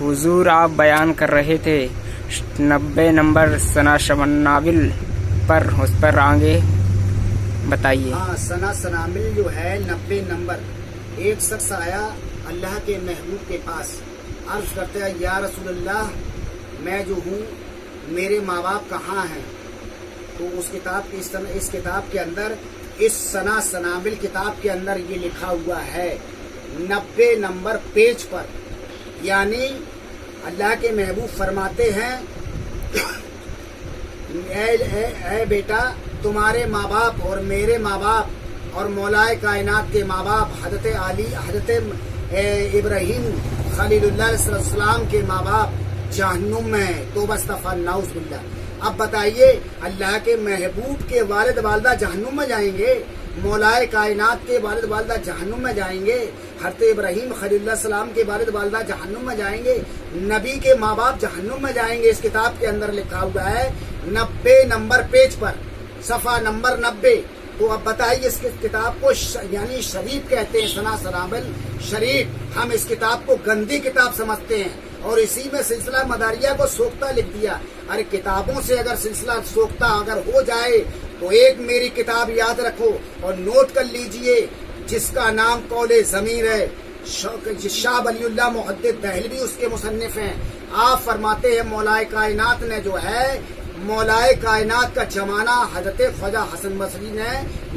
حضور آپ بیان کر رہے تھے 90 نمبر ثنا شمنابل پر، اس پر آگے بتائیے۔ ہاں، ثنا سنابل جو ہے 90 نمبر۔ ایک شخص آیا اللہ کے محبوب کے پاس، عرض کرتے ہیں یا رسول اللہ میں جو ہوں میرے ماں باپ کہاں ہیں؟ تو اس کتاب کے اندر، اس ثنا سنابل کتاب کے اندر یہ لکھا ہوا ہے 90 نمبر پیج پر، یعنی اللہ کے محبوب فرماتے ہیں اے بیٹا، تمہارے ماں باپ اور میرے ماں باپ اور مولائے کائنات کے ماں باپ حضرت ابراہیم خلیل اللہ علیہ السلام کے ماں باپ جہنم میں ہیں۔ توبہ استغفار نعوذ باللہ۔ اب بتائیے، اللہ کے محبوب کے والد والدہ جہنم میں جائیں گے، مولائے کائنات کے والد والدہ جہنم میں جائیں گے، حضرت ابراہیم خلیل اللہ السلام کے والد والدہ جہنم میں جائیں گے، نبی کے ماں باپ جہنم میں جائیں گے۔ اس کتاب کے اندر لکھا ہوا ہے 90 نمبر پیج پر، صفحہ نمبر 90۔ تو اب بتائیے، اس کتاب کو یعنی شریف کہتے ہیں، ثنا سنابل شریف۔ ہم اس کتاب کو گندی کتاب سمجھتے ہیں اور اسی میں سلسلہ مداریہ کو سوختہ لکھ دیا۔ ارے کتابوں سے اگر سلسلہ سوختہ اگر ہو جائے تو ایک میری کتاب یاد رکھو اور نوٹ کر لیجئے، جس کا نام قول ضمیر ہے، شاہ ولی اللہ محدث دہلوی اس کے مصنف ہیں۔ آپ فرماتے ہیں مولائے کائنات نے جو ہے، مولائے کائنات کا زمانہ حضرت خواجہ حسن بصری نے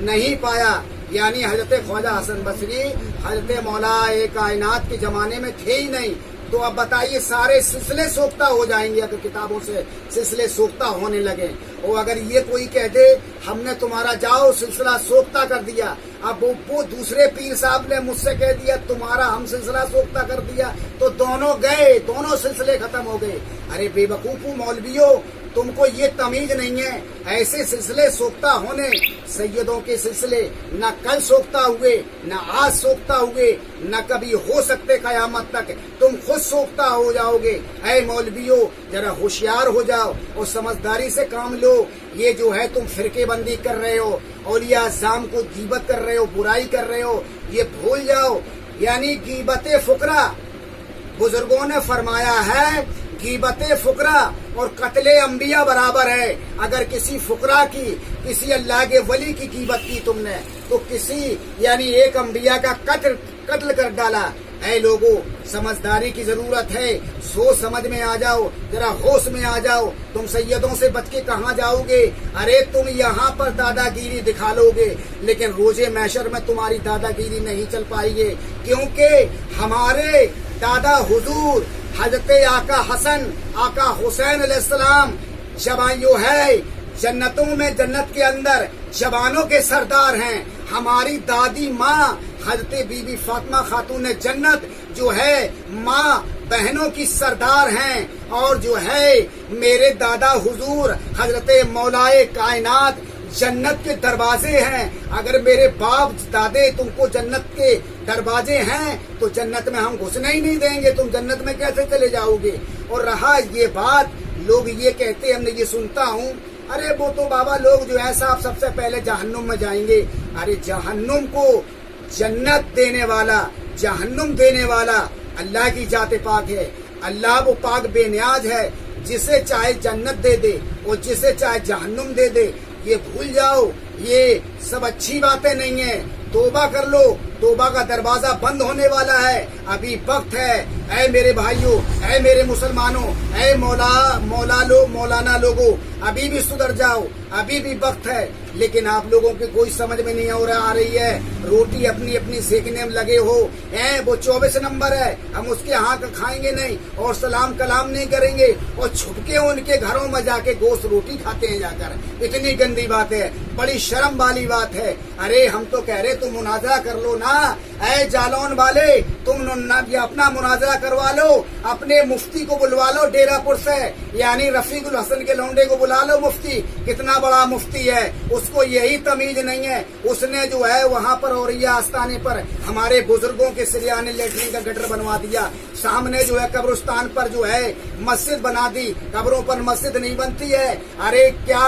نہیں پایا، یعنی حضرت خواجہ حسن بصری حضرت مولائے کائنات کے زمانے میں تھے ہی نہیں۔ تو اب بتائیے، سارے سلسلے سوختہ ہو جائیں گے اگر کتابوں سے سلسلے سوختہ ہونے لگے۔ اور اگر یہ کوئی کہہ دے ہم نے تمہارا جاؤ سلسلہ سوختہ کر دیا، اب وہ دوسرے پیر صاحب نے مجھ سے کہہ دیا تمہارا ہم سلسلہ سوختہ کر دیا، تو دونوں گئے، دونوں سلسلے ختم ہو گئے۔ ارے بے وقوفو مولویو، تم کو یہ تمیز نہیں ہے، ایسے سلسلے سوختہ ہونے، سیدوں کے سلسلے نہ کل سوختہ ہوئے، نہ آج سوختہ ہوئے، نہ کبھی ہو سکتے قیامت تک، تم خود سوختہ ہو جاؤ گے۔ اے مولویو، ذرا ہوشیار ہو جاؤ اور سمجھداری سے کام لو۔ یہ جو ہے تم فرقے بندی کر رہے ہو، اولیاء اعظام کو غیبت کر رہے ہو، برائی کر رہے ہو، یہ بھول جاؤ۔ یعنی غیبت فقراء، بزرگوں نے فرمایا ہے غیبت فقراء اور قتل انبیاء برابر ہے۔ اگر کسی فقراء کی، کسی اللہ کے ولی کی غیبت کی تم نے، تو کسی یعنی ایک انبیاء کا قتل کر ڈالا۔ اے لوگوں، سمجھداری کی ضرورت ہے، سوچ سمجھ میں آ جاؤ، ذرا ہوش میں آ جاؤ۔ تم سیدوں سے بچ کے کہاں جاؤ گے؟ ارے تم یہاں پر دادا گیری دکھا لو گے، لیکن روز محشر میں تمہاری دادا گیری نہیں چل پائے گی، کیونکہ ہمارے دادا حضور حضرت آقا حسن، آقا حسین علیہ السلام جو ہے جنتوں میں، جنت کے اندر جوانوں کے سردار ہیں۔ ہماری دادی ماں حضرت بی بی فاطمہ خاتون جنت جو ہے ماں بہنوں کی سردار ہیں، اور جو ہے میرے دادا حضور حضرت مولائے کائنات جنت کے دروازے ہیں۔ اگر میرے باپ دادے تم کو جنت کے دروازے ہیں تو جنت میں ہم گھسنے ہی نہیں دیں گے، تم جنت میں کیسے چلے جاؤ گے؟ اور رہا یہ بات، لوگ یہ کہتے ہیں، ہم نے یہ سنتا ہوں، ارے وہ تو بابا لوگ جو ہے صاحب سب سے پہلے جہنم میں جائیں گے۔ ارے جہنم کو جنت دینے والا، جہنم دینے والا اللہ کی ذات پاک ہے۔ اللہ وہ پاک بے نیاز ہے، جسے چاہے جنت دے دے اور جسے چاہے جہنم دے دے۔ یہ بھول جاؤ، یہ سب اچھی باتیں نہیں ہیں، توبہ کر لو، توبہ کا دروازہ بند ہونے والا ہے، ابھی وقت ہے۔ اے میرے بھائیوں، اے میرے مسلمانوں، اے مولانا لوگوں، ابھی بھی سدھر جاؤ، ابھی بھی وقت ہے۔ لیکن آپ لوگوں کی کوئی سمجھ میں نہیں آ رہی ہے، روٹی اپنی اپنی سیکنے میں لگے ہو۔ وہ 24 نمبر ہے، ہم اس کے ہاں کا کھائیں گے نہیں اور سلام کلام نہیں کریں گے، اور چھپ کے ان کے گھروں میں جا کے گوشت روٹی کھاتے ہیں جا کر۔ اتنی گندی بات ہے، بڑی شرم والی بات ہے۔ ارے ہم تو کہہ رہے تم مناظرہ کر لو نا، اے جالون والے، تم اپنا مناظرہ کروا لو، اپنے مفتی کو بلوا لو ڈیرہ پور سے، یعنی رفیق الحسن کے لونڈے کو بلا لو۔ مفتی کتنا بڑا مفتی ہے، اس کو یہی تمیز نہیں ہے، اس نے جو ہے وہاں پر اوریا آستانے پر ہمارے بزرگوں کے سریانے لیٹرین کا گٹر بنوا دیا، سامنے جو ہے قبرستان پر جو ہے مسجد بنا دی۔ قبروں پر مسجد نہیں بنتی ہے۔ ارے کیا